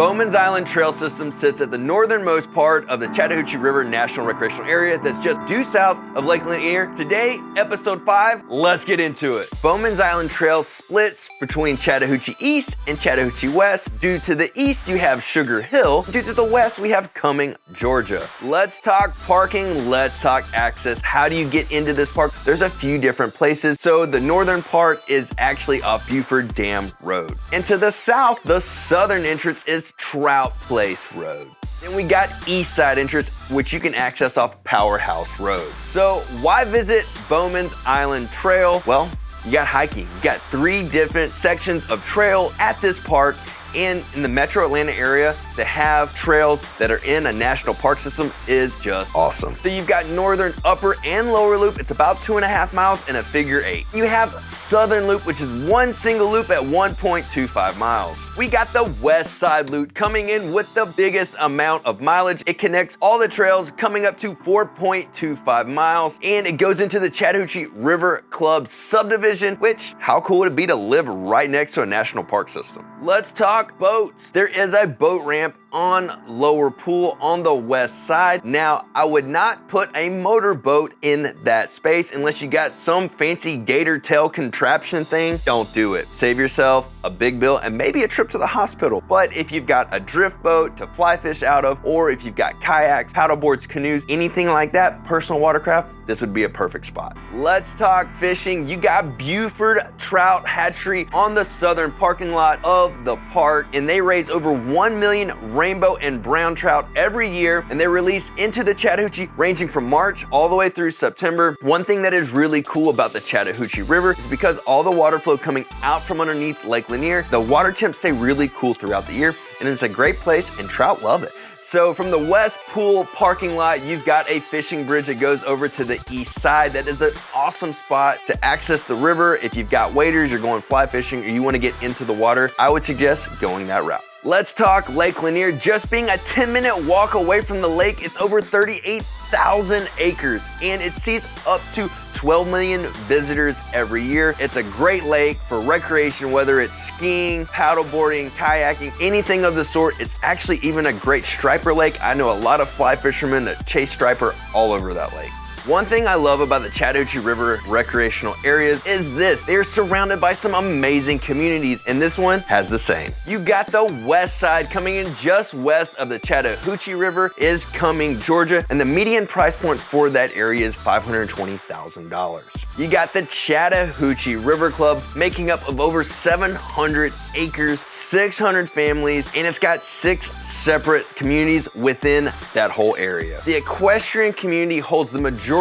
Bowmans Island Trail System sits at the northernmost part of the Chattahoochee River National Recreational Area that's just due south of Lake Lanier. Today, episode 5, let's get into it. Bowmans Island Trail splits between Chattahoochee East and Chattahoochee West. Due to the east, you have Sugar Hill. Due to the west, we have Cumming, Georgia. Let's talk parking, let's talk access. How do you get into this park? There's a few different places. So the northern part is actually off Buford Dam Road. And to the south, the southern entrance is Trout Place Road. Then we got east side entrance, which you can access off Powerhouse Road. So why visit Bowmans Island Trail? Well, you got hiking. You got 3 different sections of trail at this park. And in the metro Atlanta area, to have trails that are in a national park system is just awesome. So you've got northern, upper, and lower loop. It's about 2.5 miles and a figure 8. You have southern loop, which is one single loop at 1.25 miles. We got the west side loop coming in with the biggest amount of mileage. It connects all the trails coming up to 4.25 miles, and it goes into the Chattahoochee River Club subdivision, which how cool would it be to live right next to a national park system? Let's talk boats. There is a boat ramp on Lower Pool on the west side. Now, I would not put a motorboat in that space unless you got some fancy gator tail contraption thing. Don't do it. Save yourself a big bill and maybe a trip to the hospital. But if you've got a drift boat to fly fish out of, or if you've got kayaks, paddleboards, canoes, anything like that, personal watercraft, this would be a perfect spot. Let's talk fishing. You got Buford Trout Hatchery on the southern parking lot of the park, and they raise over 1 million rainbow and brown trout every year, and they release into the Chattahoochee ranging from March all the way through September. One thing that is really cool about the Chattahoochee River is because all the water flow coming out from underneath Lake Lanier, the water temps stay really cool throughout the year, and it's a great place, and trout love it. So from the West Pool parking lot, you've got a fishing bridge that goes over to the east side. That is an awesome spot to access the river. If you've got waders, you're going fly fishing, or you want to get into the water, I would suggest going that route. Let's talk Lake Lanier. Just being a 10-minute walk away from the lake, it's over 38,000 acres, and it sees up to 12 million visitors every year. It's a great lake for recreation, whether it's skiing, paddleboarding, kayaking, anything of the sort. It's actually even a great striper lake. I know a lot of fly fishermen that chase striper all over that lake. One thing I love about the Chattahoochee River recreational areas is this. They are surrounded by some amazing communities, and this one has the same. You got the west side coming in just west of the Chattahoochee River is Cumming, Georgia, and the median price point for that area is $520,000. You got the Chattahoochee River Club making up of over 700 acres, 600 families, and it's got 6 separate communities within that whole area. The equestrian community holds the majority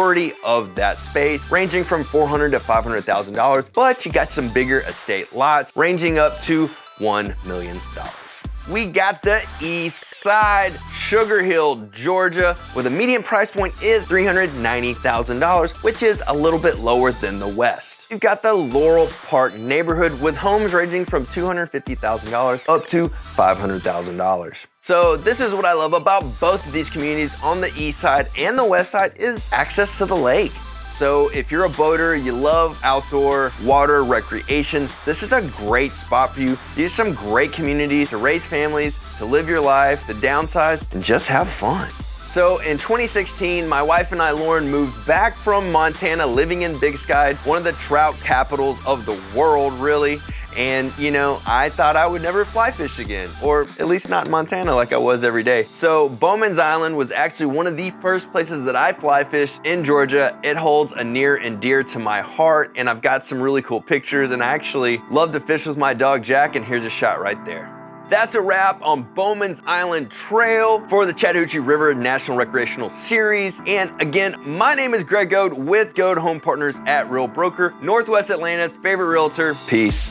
of that space, ranging from $400,000 to $500,000, but you got some bigger estate lots ranging up to $1 million. We got the east side, Sugar Hill, Georgia, where the median price point is $390,000, which is a little bit lower than the west. You've got the Laurel Park neighborhood with homes ranging from $250,000 up to $500,000. So this is what I love about both of these communities on the east side and the west side is access to the lake. So if you're a boater, you love outdoor water recreation, this is a great spot for you. These are some great communities to raise families, to live your life, to downsize, and just have fun. So in 2016, my wife and I, Lauren, moved back from Montana, living in Big Sky, one of the trout capitals of the world, really. And you know, I thought I would never fly fish again, or at least not in Montana like I was every day. So Bowmans Island was actually one of the first places that I fly fish in Georgia. It holds a near and dear to my heart, and I've got some really cool pictures, and I actually love to fish with my dog Jack, and here's a shot right there. That's a wrap on Bowmans Island Trail for the Chattahoochee River National Recreational Series. And again, my name is Greg Goad with Goad Home Partners at Real Broker, Northwest Atlanta's favorite realtor. Peace.